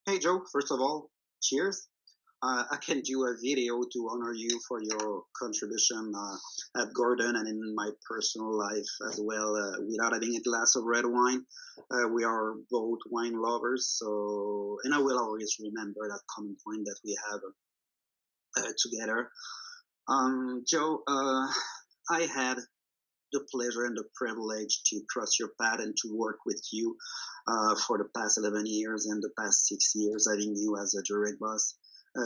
Hey Joe, first of all, cheers. I can do a video to honor you for your contribution at Gordon and in my personal life as well, without having a glass of red wine. We are both wine lovers, so and I will always remember that common point that we have together. Joe, I had the pleasure and the privilege to cross your path and to work with you for the past 11 years and the past 6 years, having you as a direct boss.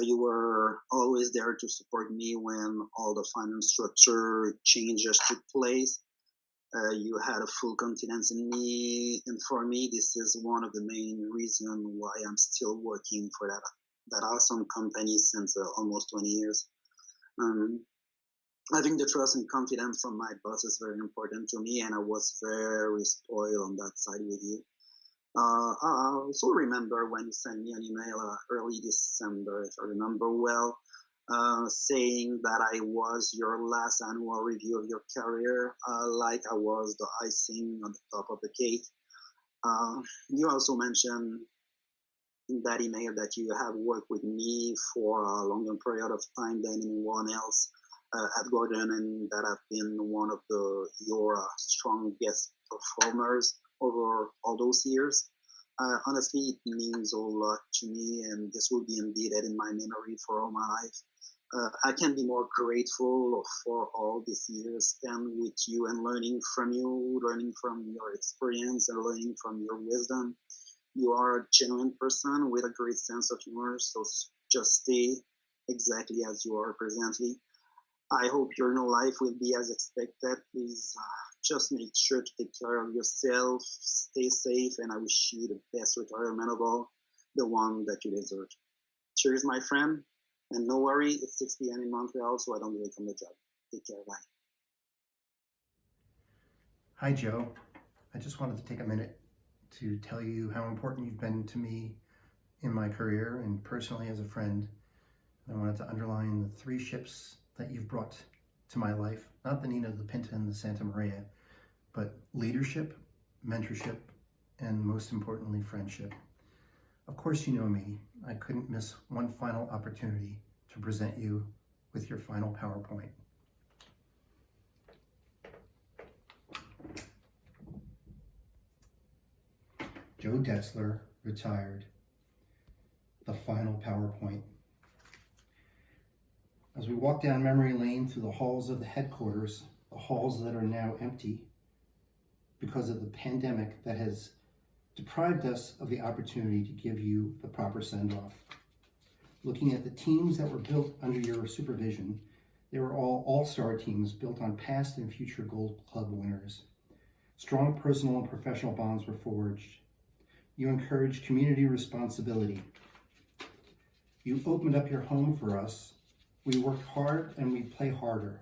You were always there to support me when all the finance structure changes took place. You had a full confidence in me, and for me, this is one of the main reasons why I'm still working for that awesome company since almost 20 years. Um, Having the trust and confidence from my boss is very important to me, and I was very spoiled on that side with you. I also remember when you sent me an email early December, if I remember well, saying that I was your last annual review of your career, like I was the icing on the top of the cake. You also mentioned in that email that you have worked with me for a longer period of time than anyone else at Gordon, and that I've been one of your strong guest performers over all those years. Honestly, it means a lot to me, and this will be embedded in my memory for all my life. I can be more grateful for all these years spent with you and learning from you, learning from your experience, and learning from your wisdom. You are a genuine person with a great sense of humor, so just stay exactly as you are presently. I hope your new life will be as expected. Please just make sure to take care of yourself, stay safe, and I wish you the best retirement of all, the one that you deserve. Cheers, my friend. And no worry, it's 6 p.m. in Montreal, so I don't wake on the job. Take care, bye. Hi, Joe. I just wanted to take a minute to tell you how important you've been to me in my career and personally as a friend. I wanted to underline the three ships that you've brought to my life, not the Nina, the Pinta, and the Santa Maria, but leadership, mentorship, and most importantly, friendship. Of course, you know me. I couldn't miss one final opportunity to present you with your final PowerPoint. Joe Detzler, retired. The final PowerPoint. As we walk down memory lane through the halls of the headquarters, the halls that are now empty because of the pandemic that has deprived us of the opportunity to give you the proper send-off. Looking at the teams that were built under your supervision, they were all all-star teams built on past and future Gold Club winners. Strong personal and professional bonds were forged. You encouraged community responsibility. You opened up your home for us. We worked hard and we play harder.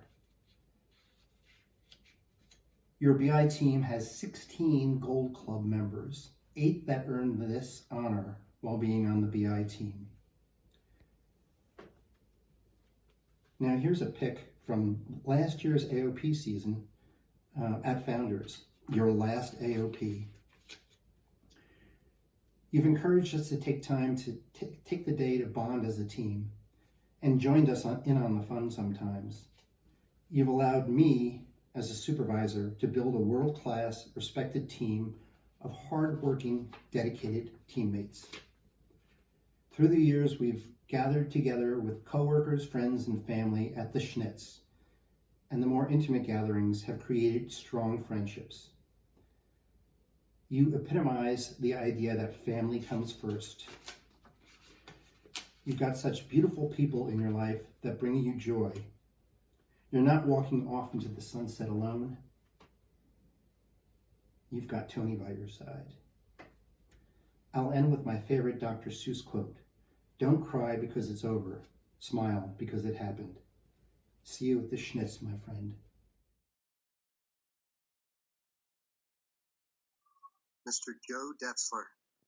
Your BI team has 16 Gold Club members, 8 that earned this honor while being on the BI team. Now here's a pic from last year's AOP season at Founders, your last AOP. You've encouraged us to take time to take the day to bond as a team and joined us in on the fun sometimes. You've allowed me as a supervisor to build a world-class, respected team of hard-working, dedicated teammates. Through the years, we've gathered together with coworkers, friends, and family at the Schnitz, and the more intimate gatherings have created strong friendships. You epitomize the idea that family comes first. You've got such beautiful people in your life that bring you joy. You're not walking off into the sunset alone. You've got Tony by your side. I'll end with my favorite Dr. Seuss quote. Don't cry because it's over. Smile because it happened. See you at the Schnitz, my friend. Mr. Joe Detzler,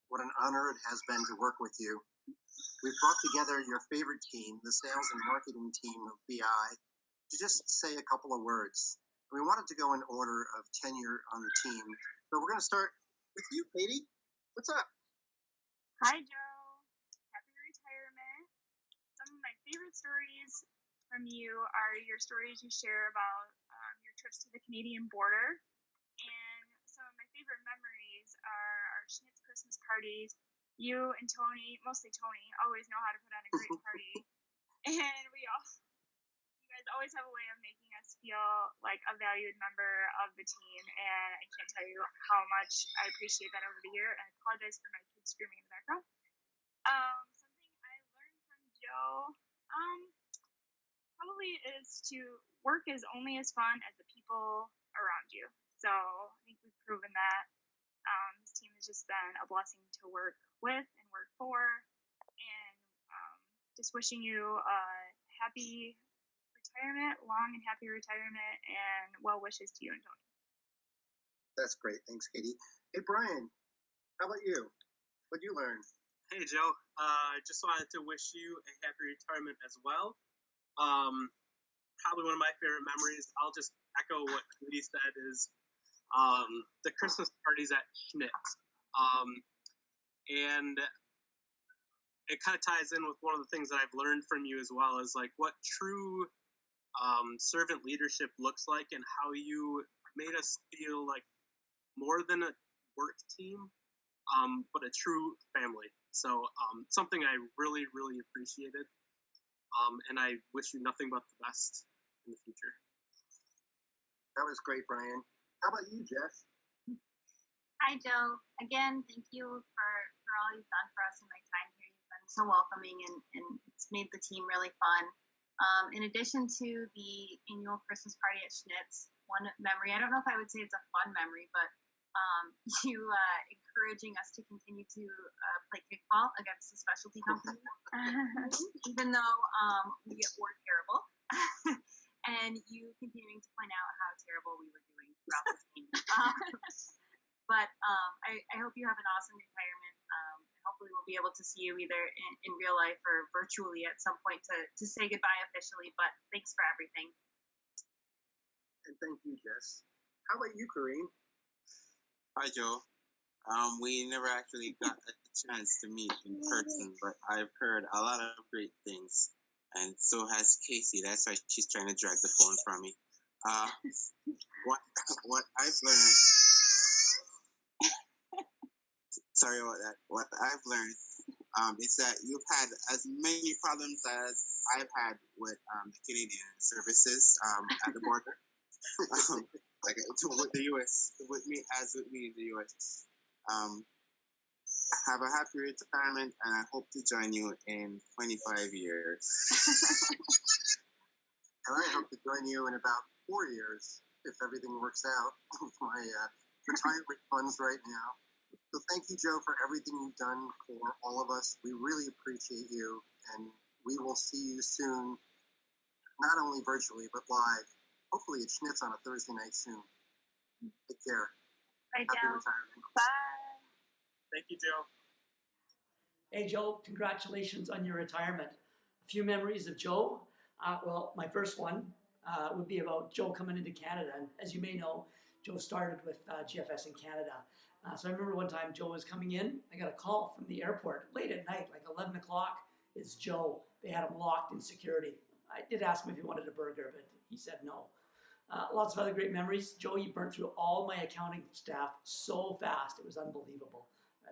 what an honor it has been to work with you. We've brought together your favorite team, the sales and marketing team of BI, to just say a couple of words. We wanted to go in order of tenure on the team, so we're going to start with you, Katie. What's up? Hi, Joe. favorite stories from you are your stories you share about your trips to the Canadian border. And some of my favorite memories are our Schnitz Christmas parties. You and Tony, mostly Tony, always know how to put on a great party. And you guys always have a way of making us feel like a valued member of the team. And I can't tell you how much I appreciate that over the year. And I apologize for my kids screaming in the background. Something I learned from Joe, probably is to work is only as fun as the people around you. So I think we've proven that. This team has just been a blessing to work with and work for. And just wishing you a happy retirement, long and happy retirement, and well wishes to you and Tony. That's great. Thanks, Katie. Hey, Brian, how about you? What'd you learn? Hey, Joe. I just wanted to wish you a happy retirement as well. Probably one of my favorite memories, I'll just echo what Katie said, is the Christmas parties at Schnitz. And it kind of ties in with one of the things that I've learned from you as well, is like what true servant leadership looks like, and how you made us feel like more than a work team, but a true family. So something I really, really appreciated. And I wish you nothing but the best in the future. That was great, Brian. How about you, Jess? Hi, Joe. Again, thank you for all you've done for us in my time here. You've been so welcoming, and it's made the team really fun. In addition to the annual Christmas party at Schnitz, one memory, I don't know if I would say it's a fun memory, but you encouraging us to continue to play kickball against the specialty company, even though we were terrible, and you continuing to point out how terrible we were doing throughout the game. But I hope you have an awesome retirement. Hopefully we'll be able to see you either in real life or virtually at some point to say goodbye officially, but thanks for everything. And thank you, Jess. How about you, Kareem? Hi, Joe. We never actually got a chance to meet in person, but I've heard a lot of great things, and so has Casey. That's why she's trying to drag the phone from me. What I've learned. Sorry about that. What I've learned is that you've had as many problems as I've had with the Canadian services at the border. Like with the U.S., with me in the U.S. Have a happy retirement, and I hope to join you in 25 years. And I hope to join you in about 4 years, if everything works out with my retirement funds right now. So thank you, Joe, for everything you've done for all of us. We really appreciate you, and we will see you soon, not only virtually, but live. Hopefully at Schnitz on a Thursday night soon. Take care. Bye, Happy Joe. retirement. Bye. Thank you, Joe. Hey, Joe, congratulations on your retirement. A few memories of Joe. Well, my first one would be about Joe coming into Canada. And as you may know, Joe started with GFS in Canada. So I remember one time Joe was coming in. I got a call from the airport late at night, like 11 o'clock. It's Joe. They had him locked in security. I did ask him if he wanted a burger, but he said no. Lots of other great memories. Joe, you burnt through all my accounting staff so fast. It was unbelievable.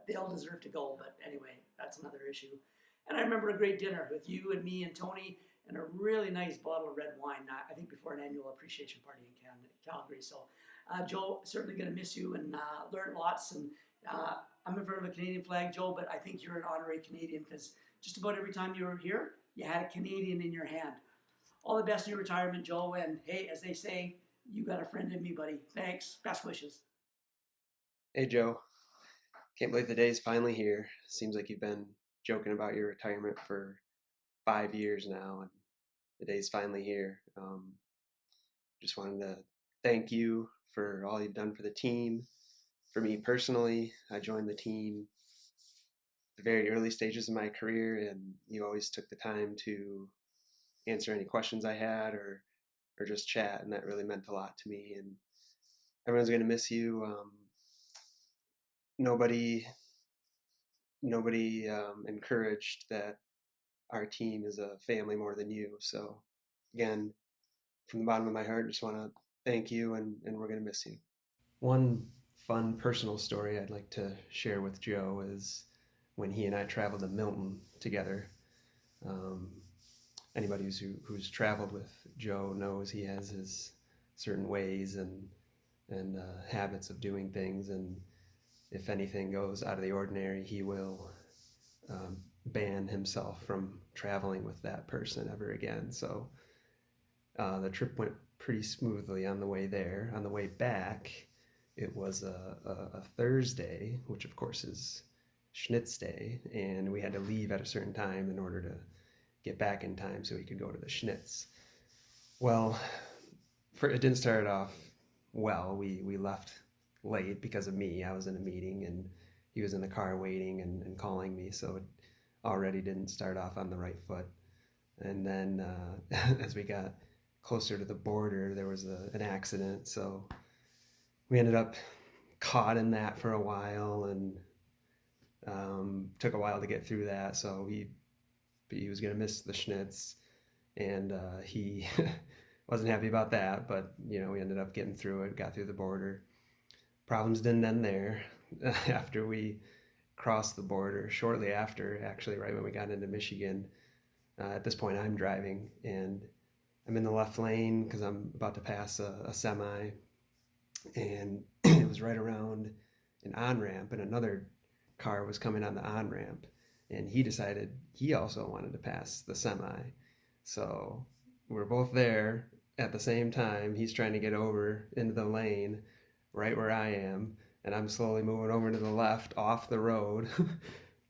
They all deserve to go, but anyway, that's another issue. And I remember a great dinner with you and me and Tony, and a really nice bottle of red wine, I think before an annual appreciation party in Calgary. So, Joe, certainly going to miss you and learn lots. And I'm in front of a Canadian flag, Joe, but I think you're an honorary Canadian because just about every time you were here, you had a Canadian in your hand. All the best in your retirement, Joe. And hey, as they say, you got a friend in me, buddy. Thanks. Best wishes. Hey, Joe. Can't believe the day's finally here. Seems like you've been joking about your retirement for 5 years now, and the day's finally here. Just wanted to thank you for all you've done for the team. For me personally, I joined the team at the very early stages of my career, and you always took the time to answer any questions I had or just chat, and that really meant a lot to me. And everyone's going to miss you. Nobody encouraged that our team is a family more than you. So again, from the bottom of my heart, just want to thank you, and we're going to miss you. One fun personal story I'd like to share with Joe is when he and I traveled to Milton together. Anybody who's traveled with Joe knows he has his certain ways and habits of doing things, and if anything goes out of the ordinary, he will ban himself from traveling with that person ever again. So the trip went pretty smoothly on the way there. On the way back, it was a Thursday, which of course is Schnitz Day, and we had to leave at a certain time in order to get back in time so we could go to the Schnitz. Well, it didn't start off well. We left late because of me. I was in a meeting and he was in the car waiting and calling me, so it already didn't start off on the right foot. And then as we got closer to the border, there was an accident, so we ended up caught in that for a while, and took a while to get through that. So he was going to miss the Schnitz, and he wasn't happy about that, but we ended up getting through it, got through the border. Problems didn't end there. After we crossed the border, shortly after, actually right when we got into Michigan, at this point I'm driving, and I'm in the left lane because I'm about to pass a semi, and it was right around an on-ramp, and another car was coming on the on-ramp, and he decided he also wanted to pass the semi. So we're both there at the same time. He's trying to get over into the lane right where I am, and I'm slowly moving over to the left off the road,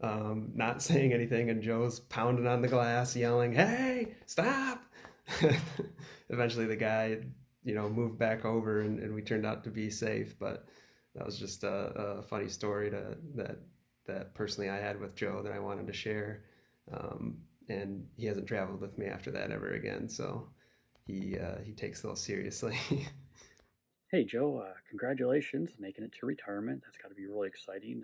not saying anything, and Joe's pounding on the glass, yelling, "Hey, stop!" Eventually the guy, moved back over, and we turned out to be safe, but that was just a funny story that personally I had with Joe that I wanted to share. And he hasn't traveled with me after that ever again, so he takes those seriously. Hey, Joe, congratulations making it to retirement. That's got to be really exciting.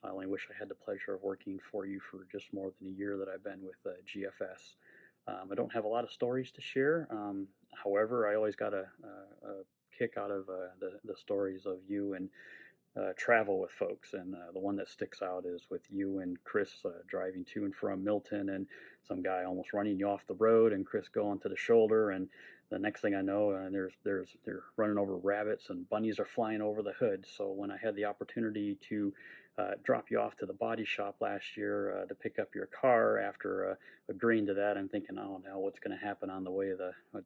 I only wish I had the pleasure of working for you for just more than a year that I've been with GFS. I don't have a lot of stories to share. However, I always got a kick out of the stories of you and travel with folks. And the one that sticks out is with you and Chris driving to and from Milton, and some guy almost running you off the road, and Chris going to the shoulder. And the next thing I know, they're running over rabbits, and bunnies are flying over the hood. So when I had the opportunity to drop you off to the body shop last year to pick up your car after agreeing to that, I'm thinking, oh no, what's going to happen on the way?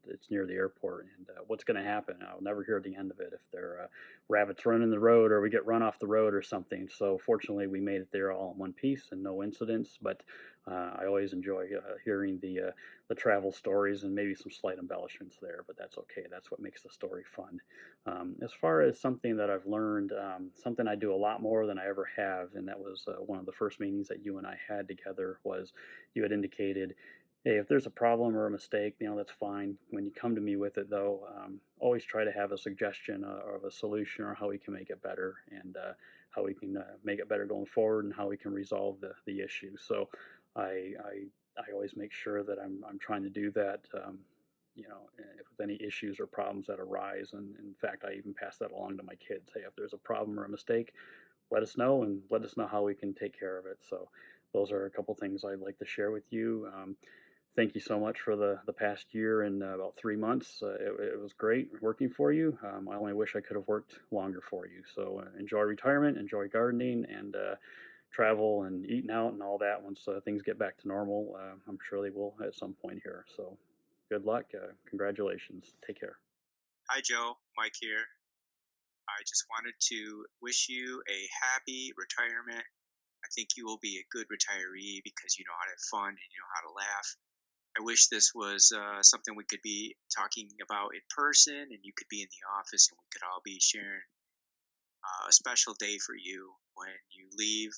It's near the airport, and what's going to happen? I'll never hear the end of it if there are rabbits running the road or we get run off the road or something. So fortunately, we made it there all in one piece and no incidents. But I always enjoy hearing the travel stories and maybe some slight embellishments there, but that's okay. That's what makes the story fun. As far as something that I've learned, something I do a lot more than I ever have, and that was one of the first meetings that you and I had together, was you had indicated, hey, if there's a problem or a mistake, that's fine. When you come to me with it, though, always try to have a suggestion of a solution or how we can make it better, and how we can make it better going forward, and how we can resolve the issue. So I always make sure that I'm trying to do that. With any issues or problems that arise, and in fact, I even pass that along to my kids. Hey, if there's a problem or a mistake, let us know, and let us know how we can take care of it. So those are a couple things I'd like to share with you. Thank you so much for the past year and about 3 months. It was great working for you. I only wish I could have worked longer for you. So enjoy retirement, enjoy gardening, and travel and eating out and all that. Once things get back to normal, I'm sure they will at some point here. So good luck. Congratulations. Take care. Hi, Joe. Mike here. I just wanted to wish you a happy retirement. I think you will be a good retiree because you know how to have fun and you know how to laugh. I wish this was something we could be talking about in person, and you could be in the office, and we could all be sharing a special day for you when you leave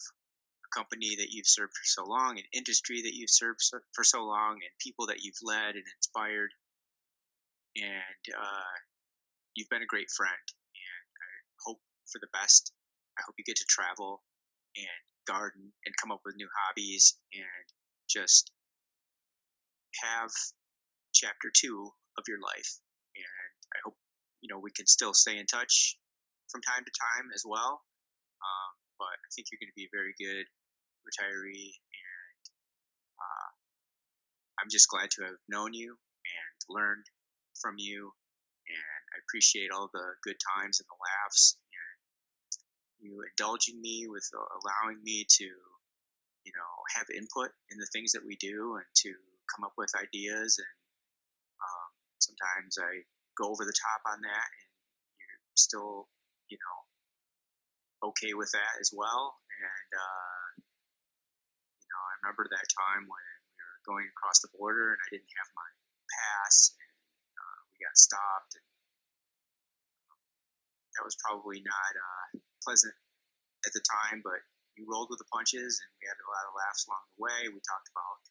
a company that you've served for so long, an industry that you've served for so long, and people that you've led and inspired. And you've been a great friend, and I hope for the best. I hope you get to travel and garden and come up with new hobbies and just have chapter 2 of your life. And I hope, we can still stay in touch from time to time as well. But I think you're going to be a very good retiree, and I'm just glad to have known you and learned from you. And I appreciate all the good times and the laughs, and you indulging me with allowing me to, have input in the things that we do and to come up with ideas. And sometimes I go over the top on that, and you're still, okay with that as well. And I remember that time when we were going across the border and I didn't have my pass, and we got stopped, and that was probably not pleasant at the time, but you rolled with the punches, and we had a lot of laughs along the way. We talked about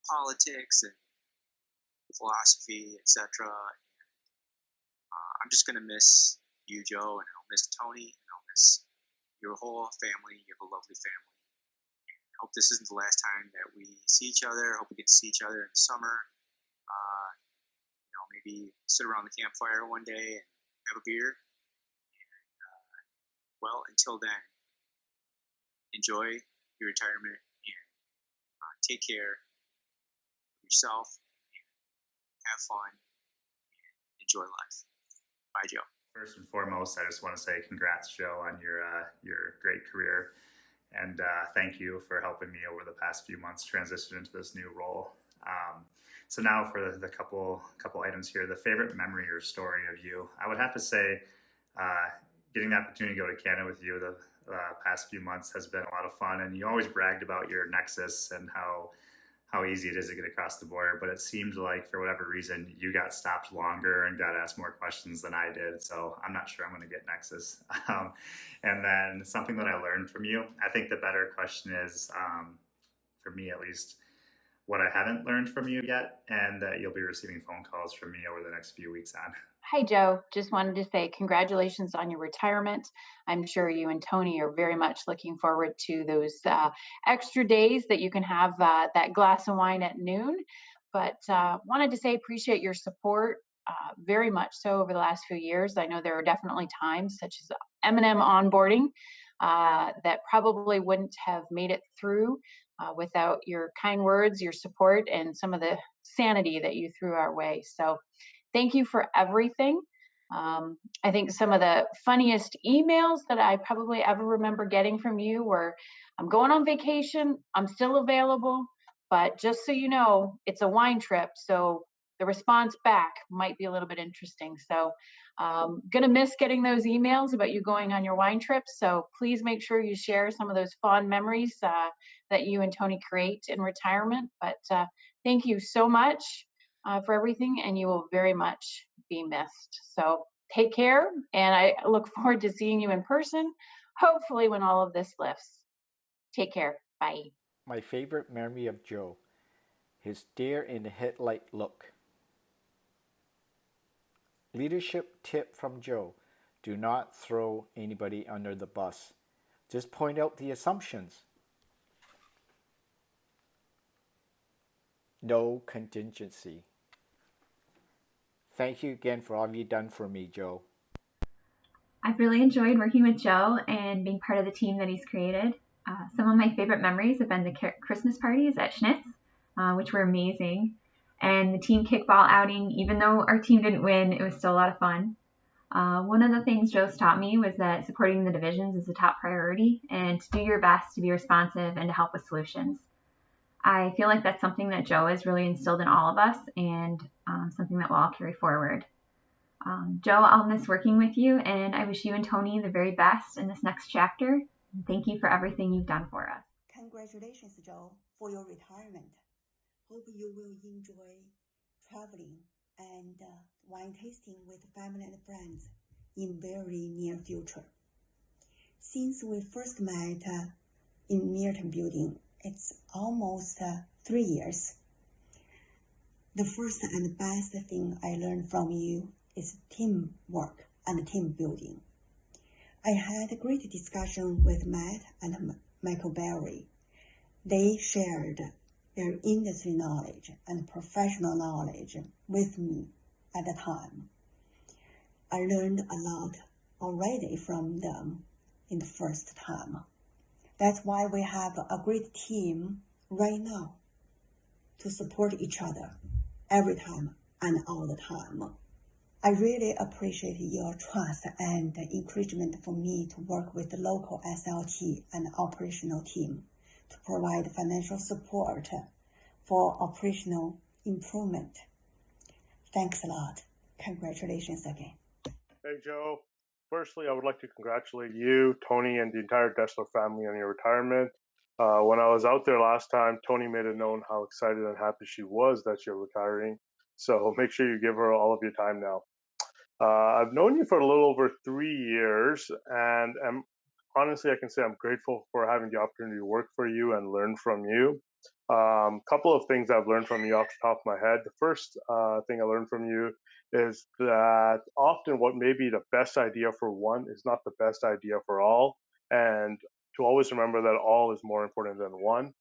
politics and philosophy, etc. I'm just gonna miss you, Joe, and I'll miss Tony, and I'll miss your whole family. You have a lovely family. I hope this isn't the last time that we see each other. I hope we get to see each other in the summer. Maybe sit around the campfire one day and have a beer. And well, until then, enjoy your retirement, and take care of yourself, and have fun, and enjoy life. Bye, Joe. First and foremost, I just want to say congrats, Joe, on your great career, and thank you for helping me over the past few months transition into this new role. So now for the couple items here, the favorite memory or story of you, I would have to say getting the opportunity to go to Canada with you the past few months has been a lot of fun, and you always bragged about your Nexus and how easy it is to get across the border, but it seemed like for whatever reason you got stopped longer and got asked more questions than I did, so I'm not sure I'm going to get Nexus. And then something that I learned from you, I think the better question is, for me at least, what I haven't learned from you yet, and that you'll be receiving phone calls from me over the next few weeks on. Hi, Joe. Just wanted to say congratulations on your retirement. I'm sure you and Tony are very much looking forward to those extra days that you can have that glass of wine at noon. But wanted to say appreciate your support very much so over the last few years. I know there are definitely times such as M&M onboarding that probably wouldn't have made it through without your kind words, your support, and some of the sanity that you threw our way. So thank you for everything. I think some of the funniest emails that I probably ever remember getting from you were, I'm going on vacation, I'm still available, but just so you know, it's a wine trip, so the response back might be a little bit interesting. So gonna miss getting those emails about you going on your wine trip, so please make sure you share some of those fond memories that you and Tony create in retirement. But thank you so much for everything, and you will very much be missed. So take care, and I look forward to seeing you in person, hopefully when all of this lifts. Take care. Bye. My favorite memory of Joe, his deer in the headlight look. Leadership tip from Joe, do not throw anybody under the bus. Just point out the assumptions. No contingency. Thank you again for all you've done for me, Joe. I've really enjoyed working with Joe and being part of the team that he's created. Some of my favorite memories have been the Christmas parties at Schnitz, which were amazing. And the team kickball outing, even though our team didn't win, it was still a lot of fun. One of the things Joe's taught me was that supporting the divisions is a top priority, and to do your best to be responsive and to help with solutions. I feel like that's something that Joe has really instilled in all of us, and something that we'll all carry forward. Joe, I'll miss working with you, and I wish you and Tony the very best in this next chapter. Thank you for everything you've done for us. Congratulations, Joe, for your retirement. Hope you will enjoy traveling and wine tasting with family and friends in very near future. Since we first met in Milton Building, it's almost 3 years. The first and best thing I learned from you is teamwork and team building. I had a great discussion with Matt and Michael Berry. They shared their industry knowledge and professional knowledge with me at the time. I learned a lot already from them in the first time. That's why we have a great team right now to support each other every time and all the time. I really appreciate your trust and encouragement for me to work with the local SLT and operational team to provide financial support for operational improvement. Thanks a lot. Congratulations again. Hey, Joe. Firstly, I would like to congratulate you, Tony, and the entire Detzler family on your retirement. When I was out there last time, Tony made it known how excited and happy she was that you're retiring. So make sure you give her all of your time now. I've known you for a little over 3 years, and honestly, I can say I'm grateful for having the opportunity to work for you and learn from you. Couple of things I've learned from you off the top of my head. The first thing I learned from you is that often what may be the best idea for one is not the best idea for all, and to always remember that all is more important than one.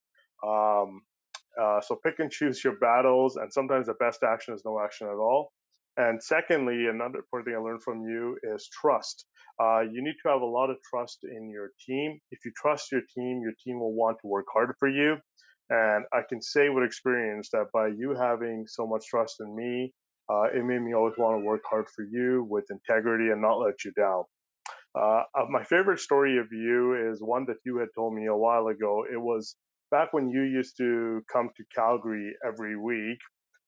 So pick and choose your battles, and sometimes the best action is no action at all. And secondly, another important thing I learned from you is trust. You need to have a lot of trust in your team. If you trust your team will want to work harder for you. And I can say with experience that by you having so much trust in me, it made me always want to work hard for you with integrity and not let you down. My favorite story of you is one that you had told me a while ago. It was back when you used to come to Calgary every week.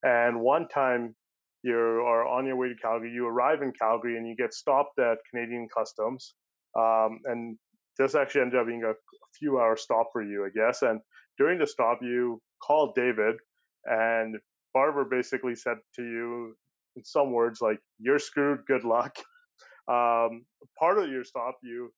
And one time you are on your way to Calgary, you arrive in Calgary and you get stopped at Canadian Customs. And this actually ended up being a few hour stop for you, I guess. And during the stop, you called David, and Barbara basically said to you in some words like, "You're screwed, good luck." Part of your stop, you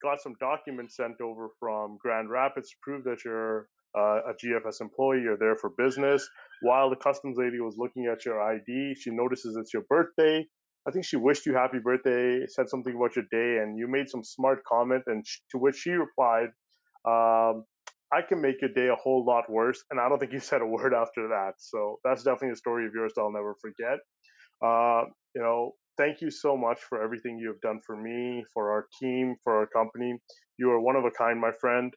got some documents sent over from Grand Rapids to prove that you're a GFS employee, you're there for business. While the customs lady was looking at your ID, she notices it's your birthday. I think she wished you happy birthday, said something about your day, and you made some smart comment, and to which she replied, "I can make your day a whole lot worse," and I don't think you said a word after that. So that's definitely a story of yours that I'll never forget. Thank you so much for everything you have done for me, for our team, for our company. You are one of a kind, my friend.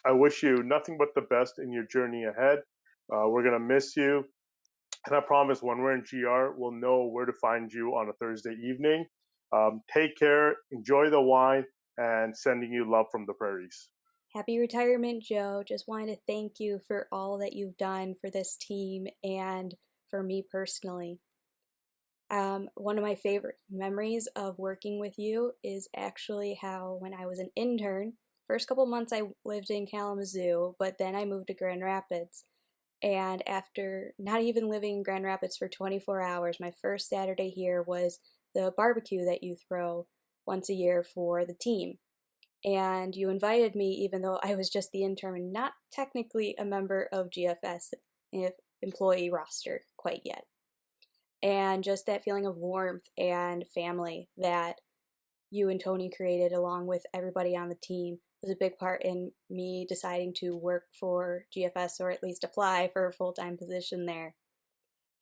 I wish you nothing but the best in your journey ahead. We're going to miss you. And I promise when we're in GR, we'll know where to find you on a Thursday evening. Take care, enjoy the wine, and sending you love from the prairies. Happy retirement, Joe. Just wanted to thank you for all that you've done for this team and for me personally. One of my favorite memories of working with you is actually how when I was an intern, first couple months I lived in Kalamazoo, but then I moved to Grand Rapids. And after not even living in Grand Rapids for 24 hours, my first Saturday here was the barbecue that you throw once a year for the team. And you invited me even though I was just the intern and not technically a member of GFS employee roster quite yet. And just that feeling of warmth and family that you and Tony created along with everybody on the team was a big part in me deciding to work for GFS, or at least apply for a full-time position there.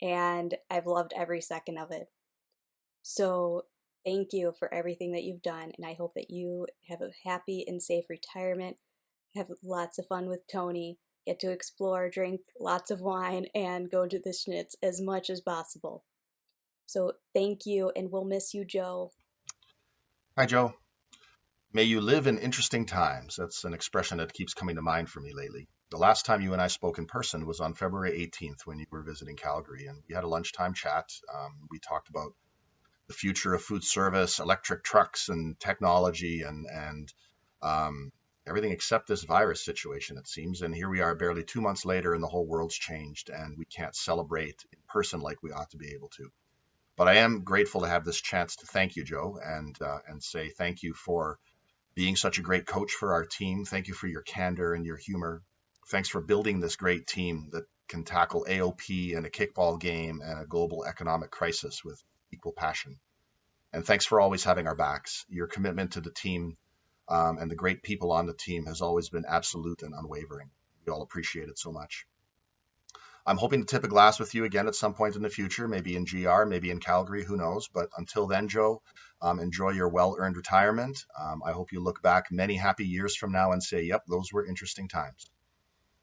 And I've loved every second of it. So thank you for everything that you've done, and I hope that you have a happy and safe retirement, have lots of fun with Tony, get to explore, drink lots of wine, and go to the Schnitz as much as possible. So thank you, and we'll miss you, Joe. Hi, Joe. May you live in interesting times. That's an expression that keeps coming to mind for me lately. The last time you and I spoke in person was on February 18th when you were visiting Calgary, and we had a lunchtime chat. We talked about the future of food service, electric trucks, and technology, and everything except this virus situation, it seems. And here we are barely 2 months later, and the whole world's changed, and we can't celebrate in person like we ought to be able to. But I am grateful to have this chance to thank you, Joe, and say thank you for being such a great coach for our team. Thank you for your candor and your humor. Thanks for building this great team that can tackle AOP and a kickball game and a global economic crisis with equal passion. And thanks for always having our backs. Your commitment to the team and the great people on the team has always been absolute and unwavering. We all appreciate it so much. I'm hoping to tip a glass with you again at some point in the future, maybe in GR, maybe in Calgary, who knows. But until then, Joe, enjoy your well-earned retirement. I hope you look back many happy years from now and say, yep, those were interesting times.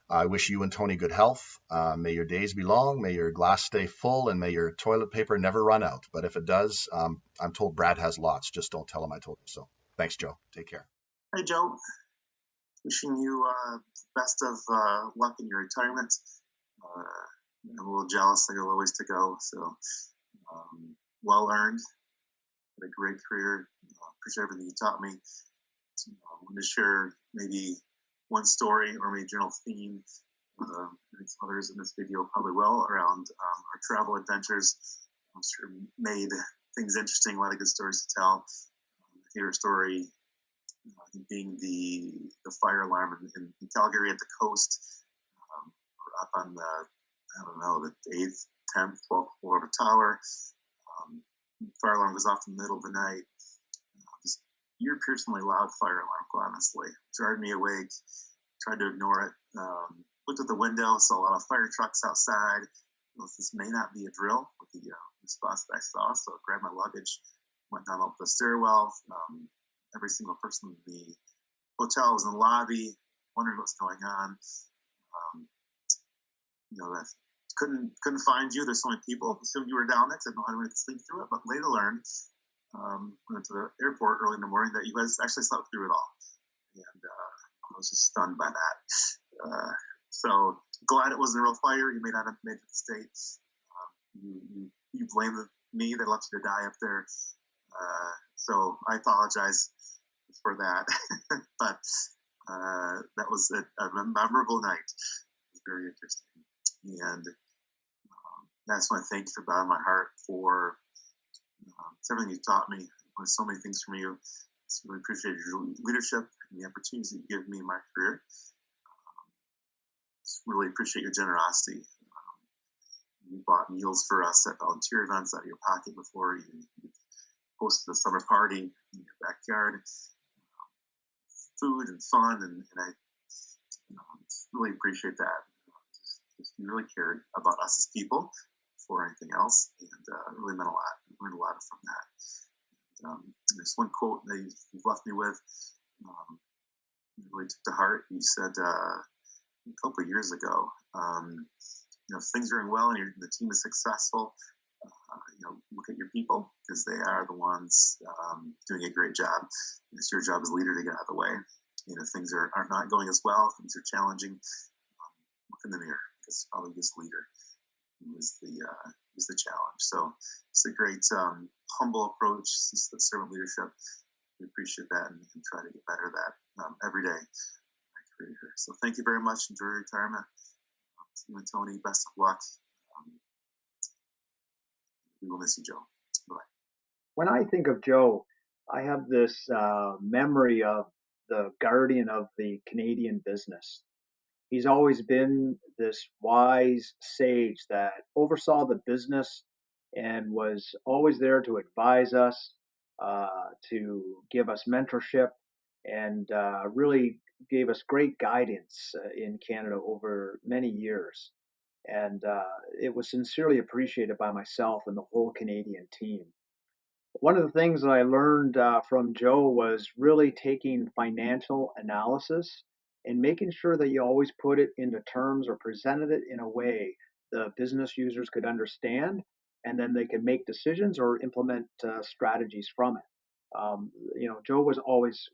I wish you and Tony good health. May your days be long, may your glass stay full, and may your toilet paper never run out. But if it does, I'm told Brad has lots. Just don't tell him I told you so. Thanks, Joe. Take care. Hey, Joe. Wishing you best of luck in your retirement. I'm a little jealous. I got a little ways to go. So, well earned. Had a great career. Appreciate everything you taught me. I wanted to share maybe one story or maybe a general theme. I think some others in this video probably will around our travel adventures. I'm sure made things interesting. A lot of good stories to tell. Favorite story being the fire alarm in Calgary at the coast. Up on the, I don't know, the 8th, 10th, 12th floor of a tower. Fire alarm goes off in the middle of the night. This ear-piercingly loud fire alarm, honestly. Jarred me awake. Tried to ignore it. Looked at the window, saw a lot of fire trucks outside. This may not be a drill with the response that I saw, so I grabbed my luggage, went down up the stairwell. Every single person in the hotel was in the lobby, wondering what's going on. That couldn't find you. There's so many people. Assumed you were down there. Didn't know how to sleep through it. But later learned, went to the airport early in the morning, that you guys actually slept through it all. And I was just stunned by that. So glad it wasn't a real fire. You may not have made it to the States. You blamed me. They left you to die up there. So I apologize for that. But that was a memorable night. It was very interesting. And I just want to thank you from the bottom of my heart for everything you taught me. Learned so many things from you. Just really appreciate your leadership and the opportunities you give me in my career. Just really appreciate your generosity. You bought meals for us at volunteer events out of your pocket before. You hosted a summer party in your backyard. Food and fun, and I really appreciate that. You really cared about us as people before anything else, and it really meant a lot. I learned a lot from that. There's one quote that you've left me with. Really took to heart. You said a couple of years ago, if things are going well and the team is successful, look at your people, because they are the ones doing a great job. It's your job as leader to get out of the way. If things are not going as well, things are challenging, look in the mirror, because probably this leader is the challenge. So it's a great humble approach. It's the servant leadership. We appreciate that and try to get better at that every day. So thank you very much. Enjoy your retirement. You and Tony, best of luck. We will miss you, Joe. Bye. When I think of Joe, I have this memory of the guardian of the Canadian business. He's always been this wise sage that oversaw the business and was always there to advise us, to give us mentorship, and really gave us great guidance in Canada over many years. And it was sincerely appreciated by myself and the whole Canadian team. One of the things that I learned from Joe was really taking financial analysis and making sure that you always put it into terms or presented it in a way the business users could understand, and then they could make decisions or implement strategies from it. Joe was always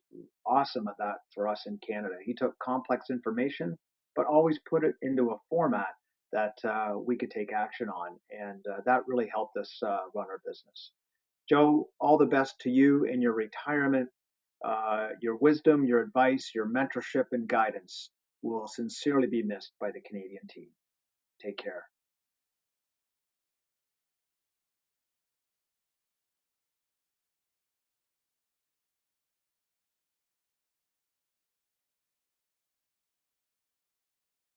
awesome at that for us in Canada. He took complex information, but always put it into a format that we could take action on, and that really helped us run our business. Joe, all the best to you in your retirement. Your wisdom, your advice, your mentorship, and guidance will sincerely be missed by the Canadian team. Take care.